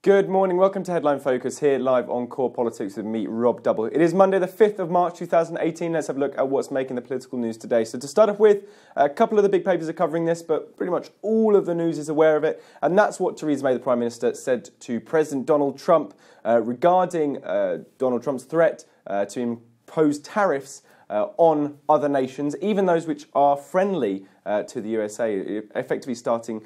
Good morning, welcome to Headline Focus here live on Core Politics with me, Rob Double. It is Monday the 5th of March 2018. Let's have a look at what's making the political news today. So to start off with, a couple of the big papers are covering this, but pretty much all of the news is aware of it. And that's what Theresa May, the Prime Minister, said to President Donald Trump regarding Donald Trump's threat to impose tariffs on other nations, even those which are friendly to the USA, effectively starting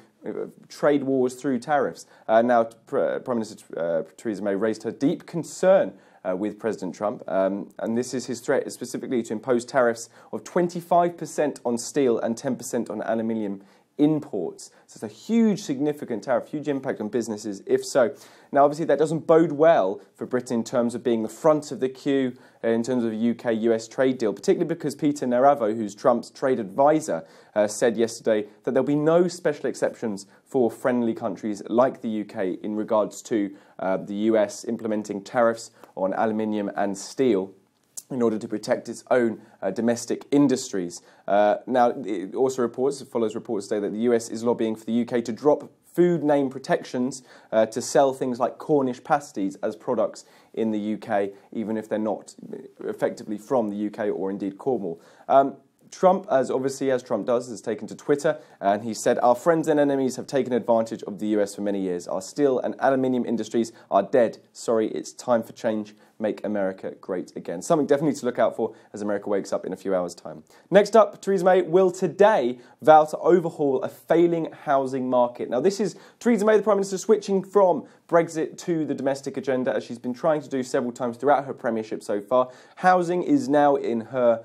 trade wars through tariffs. Now, Prime Minister Theresa May raised her deep concern with President Trump, and this is his threat specifically to impose tariffs of 25% on steel and 10% on aluminium imports. So it's a huge, significant tariff, huge impact on businesses, if so. Now, obviously, that doesn't bode well for Britain in terms of being the front of the queue in terms of a UK-US trade deal, particularly because Peter Naravo, who's Trump's trade advisor, said yesterday that there'll be no special exceptions for friendly countries like the UK in regards to the US implementing tariffs on aluminium and steel in order to protect its own domestic industries. Now, it also follows reports today that the US is lobbying for the UK to drop food name protections to sell things like Cornish pasties as products in the UK, even if they're not effectively from the UK or indeed Cornwall. Trump, as Trump does, has taken to Twitter, and he said, "Our friends and enemies have taken advantage of the US for many years. Our steel and aluminium industries are dead. Sorry, it's time for change. Make America great again." Something definitely to look out for as America wakes up in a few hours' time. Next up, Theresa May will today vow to overhaul a failing housing market. Now, this is Theresa May, the Prime Minister, switching from Brexit to the domestic agenda, as she's been trying to do several times throughout her premiership so far. Housing is now in her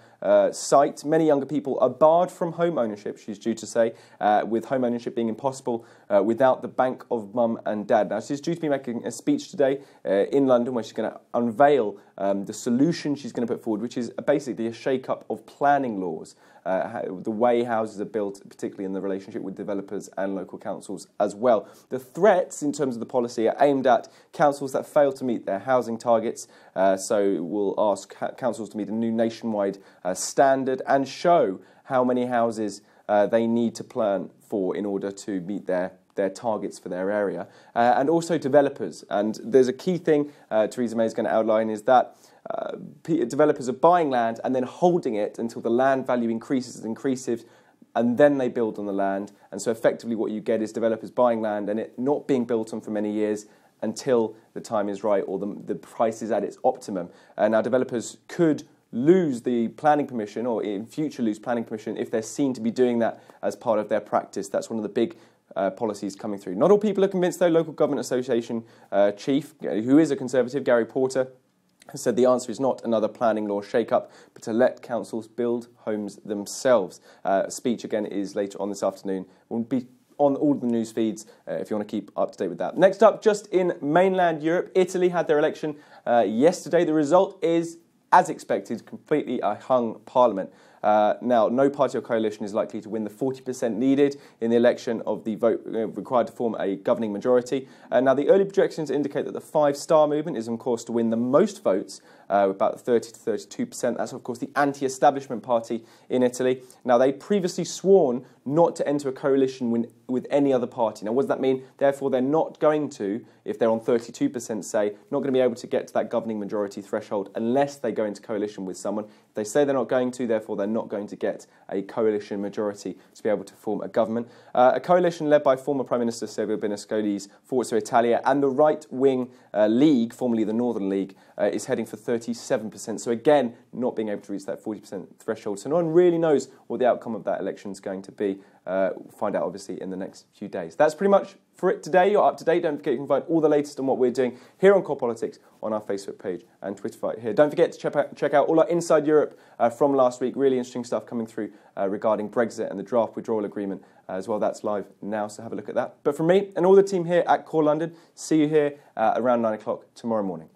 sight. Many younger people are barred from home ownership, she's due to say, with home ownership being impossible without the bank of mum and dad. Now, she's due to be making a speech today in London where she's going to unveil the solution she's going to put forward, which is basically a shake-up of planning laws, the way houses are built, particularly in the relationship with developers and local councils as well. The threats in terms of the policy are aimed at councils that fail to meet their housing targets, so we'll ask councils to meet a new nationwide standard and show how many houses they need to plan for in order to meet their targets for their area, and also developers. And there's a key thing Theresa May is going to outline is that developers are buying land and then holding it until the land value increases, and then they build on the land. And so effectively what you get is developers buying land and it not being built on for many years until the time is right or the price is at its optimum. Now, developers could lose the planning permission or in future lose planning permission if they're seen to be doing that as part of their practice. That's one of the big policies coming through. Not all people are convinced, though. Local Government Association chief, who is a Conservative, Gary Porter, has said the answer is not another planning law shake-up, but to let councils build homes themselves. Speech, again, is later on this afternoon. We'll be on all the news feeds if you want to keep up to date with that. Next up, just in mainland Europe, Italy had their election yesterday. The result is, as expected, completely a hung parliament. Now, no party or coalition is likely to win the 40% needed in the election of the vote required to form a governing majority. Now, the early projections indicate that the Five Star Movement is on course to win the most votes, about 30 to 32%. That's, of course, the anti-establishment party in Italy. Now, they previously sworn not to enter a coalition with any other party. Now, what does that mean? Therefore, they're not going to, if they're on 32%, say, not going to be able to get to that governing majority threshold unless they go into coalition with someone. If they say they're not going to, therefore, they're not going to get a coalition majority to be able to form a government. A coalition led by former Prime Minister Silvio Berlusconi's Forza Italia and the right-wing League, formerly the Northern League, is heading for 37%. So again, not being able to reach that 40% threshold. So no one really knows what the outcome of that election is going to be. We'll find out, obviously, in the next few days. That's pretty much for it today. You're up to date. Don't forget you can find all the latest on what we're doing here on Core Politics on our Facebook page and Twitter feed here. Don't forget to check out all our Inside Europe from last week. Really interesting stuff coming through regarding Brexit and the draft withdrawal agreement as well. That's live now, so have a look at that. But from me and all the team here at Core London, see you here around 9 o'clock tomorrow morning.